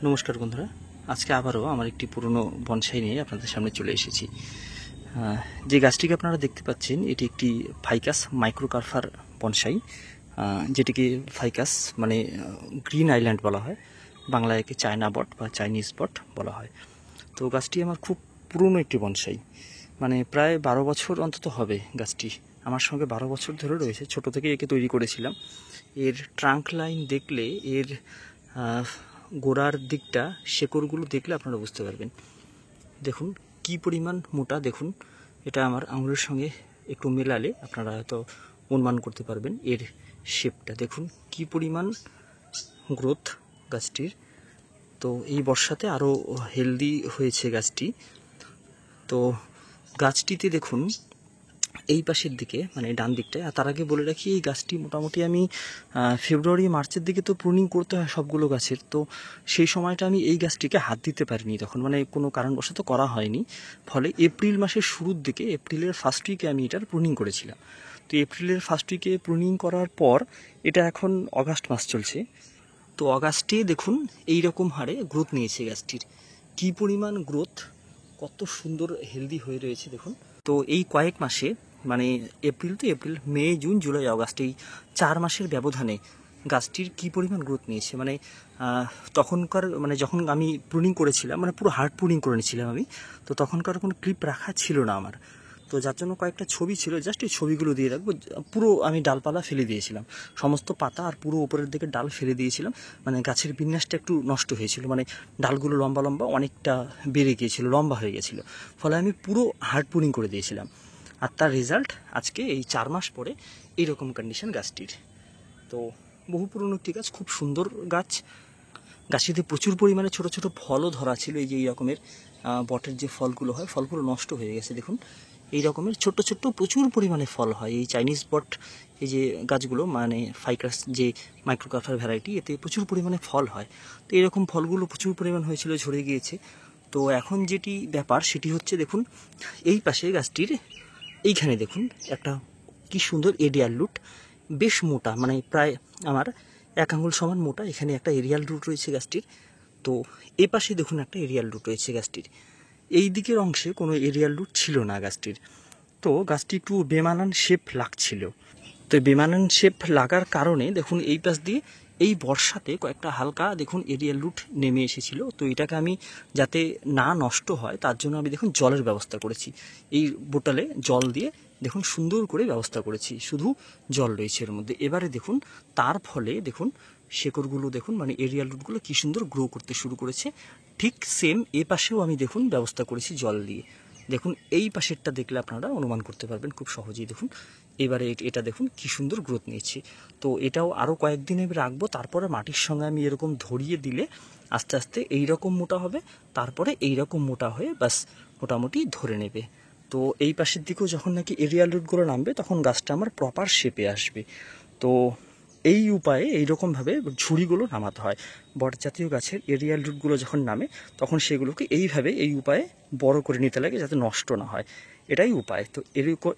নমস্কার বন্ধুরা, আজকে আবারও আমার একটি পুরনো বনসাই নিয়ে আপনাদের সামনে চলে এসেছি। যে গাছটিকে আপনারা দেখতে পাচ্ছেন এটি একটি ফাইকাস মাইক্রোকার্পার বনসাই, যেটিকে ফাইকাস মানে গ্রিন আইল্যান্ড বলা হয়, বাংলায় একে চায়না বট বা চাইনিজ বট বলা হয়। তো গাছটি আমার খুব পুরনো একটি বনসাই, মানে প্রায় 12 বছর অন্তত হবে। গাছটি আমার সঙ্গে 12 বছর ধরে রয়েছে, ছোট থেকে একে তৈরি করেছিলাম। এর ট্রাঙ্ক লাইন দেখলে, এর গোড়ার দিকটা, শেকড়গুলো দেখলে আপনারা বুঝতে পারবেন। দেখুন কি পরিমাণ মোটা, দেখুন এটা আমার আঙুলের সঙ্গে একটু মেলালে আপনারা হয়তো অনুমান করতে পারবেন এর শেপটা। দেখুন কি পরিমাণ গ্রোথ গাছটির। তো এই বর্ষাতে আরও হেলদি হয়েছে গাছটি। তো গাছটিতে দেখুন এই পাশের দিকে, মানে ডান দিকটায়। আর তার আগে বলে রাখি, এই গাছটি মোটামুটি আমি ফেব্রুয়ারি মার্চের দিকে তো প্রুনিং করতে হয় সবগুলো গাছের। তো সেই সময়টা আমি এই গাছটিকে হাত দিতে পারিনি তখন, মানে কোনো কারণবশত করা হয়নি। ফলে এপ্রিল মাসের শুরুর দিকে, এপ্রিলের ফার্স্ট উইকে আমি এটার প্রুনিং করেছিলাম। তো এপ্রিলের ফার্স্ট উইকে প্রুনিং করার পর এটা এখন অগাস্ট মাস চলছে। তো অগাস্টে দেখুন এই রকম হারে গ্রোথ নিয়েছে গাছটির। কি পরিমাণ গ্রোথ, কত সুন্দর হেলদি হয়ে রয়েছে দেখুন। তো এই কয়েক মাসে, মানে এপ্রিল টু এপ্রিল, মে, জুন, জুলাই, আগস্ট, এই 4 মাসের ব্যবধানে গাছটির কি পরিমাণ গ্রোথ নিয়েছে। মানে তখনকার, মানে যখন আমি প্রুনিং করেছিলাম, মানে পুরো হার্ড প্রুনিং করে নিয়েছিলাম আমি, তো তখনকার কোনো ক্লিপ রাখা ছিল না আমার। তো যার জন্য কয়েকটা ছবি ছিল, জাস্ট এই ছবিগুলো দিয়ে রাখবো। পুরো আমি ডালপালা ফেলে দিয়েছিলাম, সমস্ত পাতা আর পুরো উপরের দিকে ডাল ফেলে দিয়েছিলাম। মানে গাছের বিন্যাসটা একটু নষ্ট হয়েছিল, মানে ডালগুলো লম্বা লম্বা অনেকটা বেড়ে গিয়েছিল, লম্বা হয়ে গেছিলো। ফলে আমি পুরো হার্ড প্রুনিং করে দিয়েছিলাম। আর তার রেজাল্ট আজকে এই 4 মাস পরে এইরকম কন্ডিশন গাছটির। তো বহু পুরনো একটি গাছ, খুব সুন্দর গাছ। গাছটিতে প্রচুর পরিমাণে ছোট ছোট ফলও ধরা ছিল। এই যে এই রকমের বটের যে ফলগুলো হয়, ফলগুলো নষ্ট হয়ে গেছে দেখুন। এই রকমের ছোট্ট ছোট্ট প্রচুর পরিমাণে ফল হয় এই চাইনিজ বট, এই যে গাছগুলো, মানে ফাইকাস যে মাইক্রোকার্পার ভ্যারাইটি, এতে প্রচুর পরিমাণে ফল হয়। তো এরকম ফলগুলো প্রচুর পরিমাণ হয়েছিল, ঝরে গিয়েছে। তো এখন যেটি ব্যাপার সেটি হচ্ছে, দেখুন এই পাশে গাছটির এইখানে দেখুন একটা কি সুন্দর এরিয়াল রুট, বেশ মোটা, মানে প্রায় আমার 1 আঙুল সমান মোটা। এখানে একটা এরিয়াল রুট রয়েছে গাছটির। তো এ পাশে দেখুন একটা এরিয়াল রুট রয়েছে গাছটির। এই দিকের অংশে কোনো এরিয়াল রুট ছিল না গাছটির। তো গাছটি একটু বেমানান শেপ লাগছিল। তো বেমানান শেপ লাগার কারণে দেখুন এই পাশ দিয়ে এই বর্ষাতে কয়েকটা হালকা দেখুন এরিয়াল রুট নেমে এসেছিল। তো এটাকে আমি যাতে না নষ্ট হয় তার জন্য আমি দেখুন জলের ব্যবস্থা করেছি। এই বোতলে জল দিয়ে দেখুন সুন্দর করে ব্যবস্থা করেছি, শুধু জল রয়েছে এর মধ্যে। এবারে দেখুন তার ফলে দেখুন শেকড়গুলো দেখুন, মানে এরিয়াল রুটগুলো কি সুন্দর গ্রো করতে শুরু করেছে। ঠিক সেম এ পাশেও আমি দেখুন ব্যবস্থা করেছি জল দিয়ে। দেখুন এই পাশেরটা দেখলে আপনারা অনুমান করতে পারবেন খুব সহজেই। দেখুন এবারে এটা দেখুন কি সুন্দর গ্রোথ নিয়েছে। তো এটাও আরও কয়েকদিন আমি রাখবো, তারপরে মাটির সঙ্গে আমি এরকম ধরিয়ে দিলে আস্তে আস্তে এইরকম মোটা হবে, তারপরে এইরকম মোটা হয়ে বাস মোটামুটি ধরে নেবে। তো এই পাশের দিকেও যখন নাকি এরিয়াল রুটগুলো নামবে তখন গাছটা আমার প্রপার শেপে আসবে। তো এই উপায়ে এইরকমভাবে ঝুড়িগুলো নামাতে হয়। বটজাতীয় গাছের এরিয়াল রুটগুলো যখন নামে তখন সেগুলোকে এইভাবে, এই উপায়ে বড় করে নিতে লাগে যাতে নষ্ট না হয়, এটাই উপায়। তো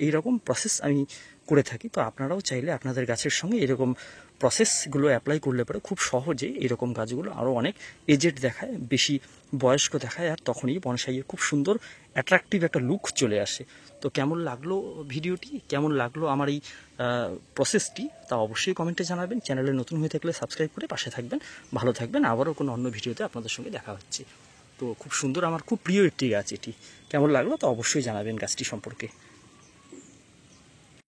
এইরকম প্রসেস আমি করে থাকি। তো আপনারাও চাইলে আপনাদের গাছের সঙ্গে এরকম প্রসেসগুলো অ্যাপ্লাই করলে পরে খুব সহজে এরকম গাছগুলো আরও অনেক এজেড দেখায়, বেশি বয়স্ক দেখায়, আর তখনই বনসাইয়ের খুব সুন্দর অ্যাট্রাকটিভ একটা লুক চলে আসে। তো কেমন লাগলো ভিডিওটি, কেমন লাগলো আমার এই প্রসেসটি, তা অবশ্যই কমেন্টে জানাবেন। চ্যানেলে নতুন হয়ে থাকলে সাবস্ক্রাইব করে পাশে থাকবেন। ভালো থাকবেন। আবারও কোনো অন্য ভিডিওতে আপনাদের সঙ্গে দেখা হচ্ছে। তো খুব সুন্দর, আমার খুব প্রিয় একটি গাছ এটি। কেমন লাগলো তা অবশ্যই জানাবেন গাছটি সম্পর্কে।